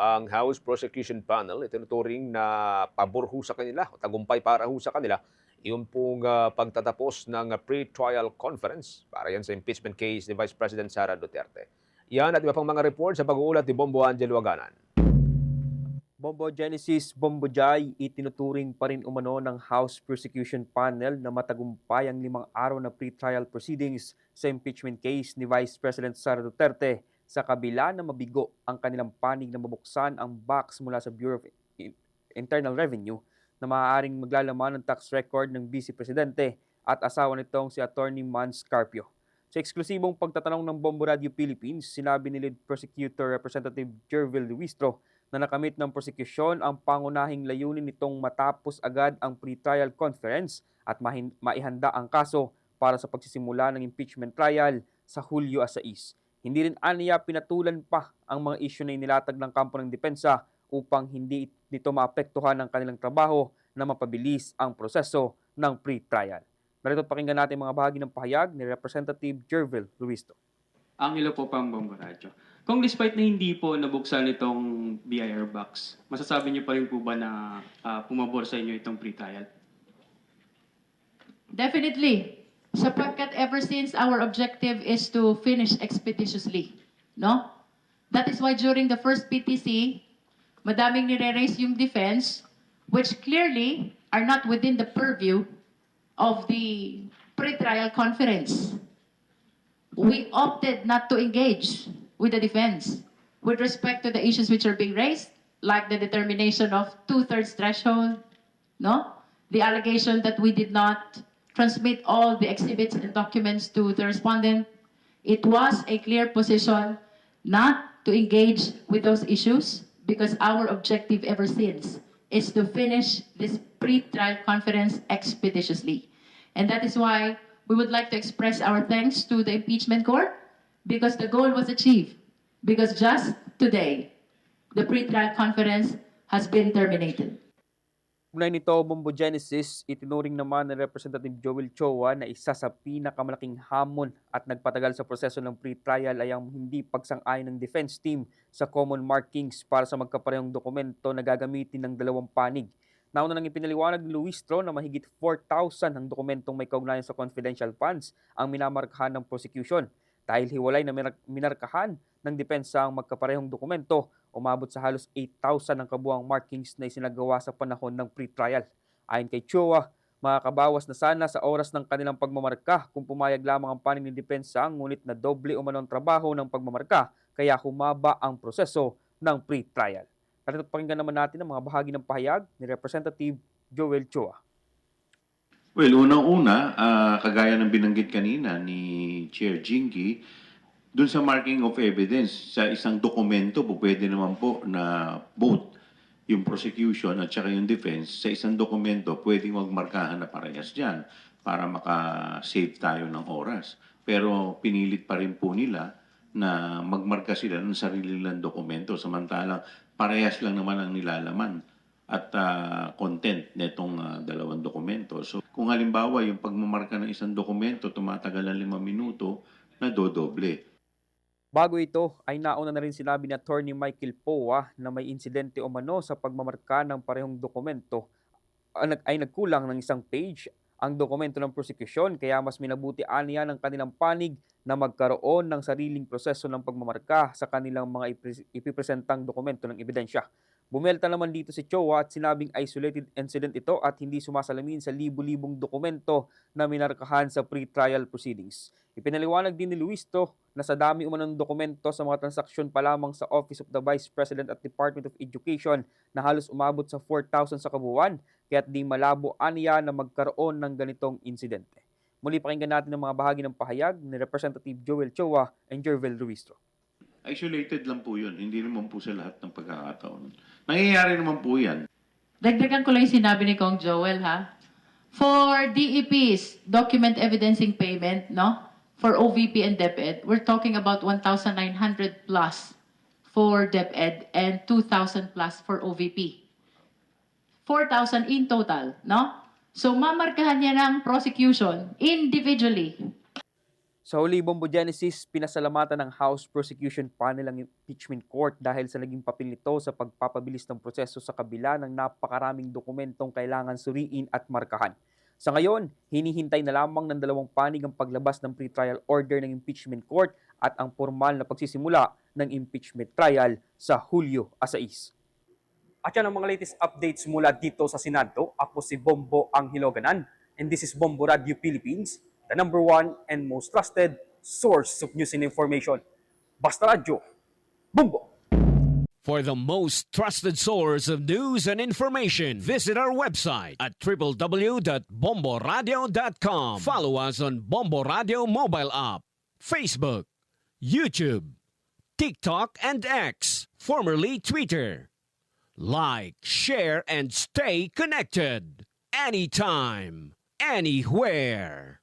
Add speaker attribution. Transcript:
Speaker 1: Ang House Prosecution Panel itinuturing na pabor ho sa kanila o tagumpay para ho sa kanila yung pong pagtatapos ng pre-trial conference para yan sa impeachment case ni Vice President Sara Duterte. Yan at iba pang mga report sa pag-uulat ni Bombo Angelo Aganan.
Speaker 2: Bombo Genesis Bombojay, itinuturing pa rin umano ng House Prosecution Panel na matagumpay ang 5 araw na pre-trial proceedings sa impeachment case ni Vice President Sara Duterte sa kabila na mabigo ang kanilang panig na mabuksan ang box mula sa Bureau of Internal Revenue na maaaring maglalaman ng tax record ng Vice Presidente at asawa nitong si Attorney Mans Carpio. Sa eksklusibong pagtatanong ng Bombo Radio Philippines, sinabi ni Lead Prosecutor Representative Jervil Luistro na nakamit ng prosekusyon ang pangunahing layunin nitong matapos agad ang pre-trial conference at maihanda ang kaso para sa pagsisimula ng impeachment trial sa Hulyo 6. Hindi rin aniya pinatulan pa ang mga isyu na inilatag ng kampo ng depensa upang hindi nito maapektuhan ang kanilang trabaho na mapabilis ang proseso ng pre-trial. Narito pakinggan natin mga bahagi ng pahayag ni Representative Jervil Luistro.
Speaker 3: Angelo po, Bombo Radio. Kung despite na hindi po nabuksan itong BIR box, masasabi niyo pa rin po ba na pumabor sa inyo itong pre-trial?
Speaker 4: Definitely. Sapagkat ever since our objective is to finish expeditiously. No? That is why during the first PTC, madaming nire-raise yung defense, which clearly are not within the purview of the pre-trial conference. We opted not to engage with the defense with respect to the issues which are being raised, like the determination of 2/3 threshold, no? The allegation that we did not transmit all the exhibits and documents to the respondent. It was a clear position not to engage with those issues because our objective ever since is to finish this pre-trial conference expeditiously. And that is why we would like to express our thanks to the impeachment court because the goal was achieved. Because just today, the pre-trial conference has been terminated.
Speaker 2: Ugnay nito, Bombo Genesis, itinuring naman ng Representative Joel Choa na isa sa pinakamalaking hamon at nagpatagal sa proseso ng pre-trial ay ang hindi pagsang-ayon ng defense team sa common markings para sa magkaparehong dokumento na gagamitin ng dalawang panig. Nauna nang ipinaliwanag ni Luistro na mahigit 4,000 ang dokumentong may kaugnayan sa confidential funds ang minamarkahan ng prosecution. Dahil hiwalay na minarkahan ng depensa ang magkaparehong dokumento, umabot sa halos 8,000 ang kabuang markings na isinagawa sa panahon ng pre-trial. Ayon kay Choa, makakabawas na sana sa oras ng kanilang pagmamarka kung pumayag lamang ang panig ng depensa, ngunit na doble umanong trabaho ng pagmamarka kaya humaba ang proseso ng pre-trial. Narito pakinggan naman natin ang mga bahagi ng pahayag ni Representative Joel Choa.
Speaker 5: Well, unang-una, kagaya ng binanggit kanina ni Chair Jinky, dun sa marking of evidence, sa isang dokumento po, pwede naman po na both yung prosecution at saka yung defense, sa isang dokumento, pwedeng magmarkahan na parehas dyan para maka-save tayo ng oras. Pero pinilit pa rin po nila na magmarka sila ng sarili nilang dokumento, samantalang parehas lang naman ang nilalaman at content netong dalawang dokumento. So kung halimbawa yung pagmamarka ng isang dokumento tumatagal ng 5 minuto, nadodoble.
Speaker 2: Bago ito ay nauna na rin sinabi ni Attorney Michael Poa na may insidente o mano sa pagmamarka ng parehong dokumento ay nagkulang ng isang page ang dokumento ng prosecution kaya mas minabuti aniya ng kanilang panig na magkaroon ng sariling proseso ng pagmamarka sa kanilang mga ipipresentang dokumento ng ebidensya. Bumelta naman dito si Choa at sinabing isolated incident ito at hindi sumasalamin sa libu-libong dokumento na minarkahan sa pre-trial proceedings. Ipinaliwanag din ni Luistro na sa dami umanong dokumento sa mga transaksyon pa lamang sa Office of the Vice President at Department of Education na halos umabot sa 4,000 sa kabuuan, kaya't di malabo aniya na magkaroon ng ganitong insidente. Muli pakinggan natin ang mga bahagi ng pahayag ni Representative Joel Choa and Jervil Luistro.
Speaker 5: Isolated lang po yun, hindi naman po sa lahat ng pagkakataon. Nangyayari naman po yan.
Speaker 4: Dagdagan ko lang yung sinabi ni Kong Joel, ha? For DEPs, document evidencing payment, no? For OVP and DepEd, we're talking about 1,900 plus for DepEd and 2,000 plus for OVP. 4,000 in total, no? So, mamarkahan niya ng prosecution individually.
Speaker 2: Sa huli, Bombo Genesis, pinasalamatan ng House Prosecution Panel ang impeachment court dahil sa naging papel nito sa pagpapabilis ng proseso sa kabila ng napakaraming dokumentong kailangan suriin at markahan. Sa ngayon, hinihintay na lamang ng dalawang panig ang paglabas ng pretrial order ng impeachment court at ang formal na pagsisimula ng impeachment trial sa Hulyo 6. At yan ang mga latest updates mula dito sa Senado. Ako si Bombo Anghiloganan and this is Bombo Radio Philippines, the number one and most trusted source of news and information. Basta Radio, Bombo!
Speaker 6: For the most trusted source of news and information, visit our website at www.bomboradio.com. Follow us on Bombo Radio mobile app, Facebook, YouTube, TikTok, and X, formerly Twitter. Like, share, and stay connected. Anytime, anywhere.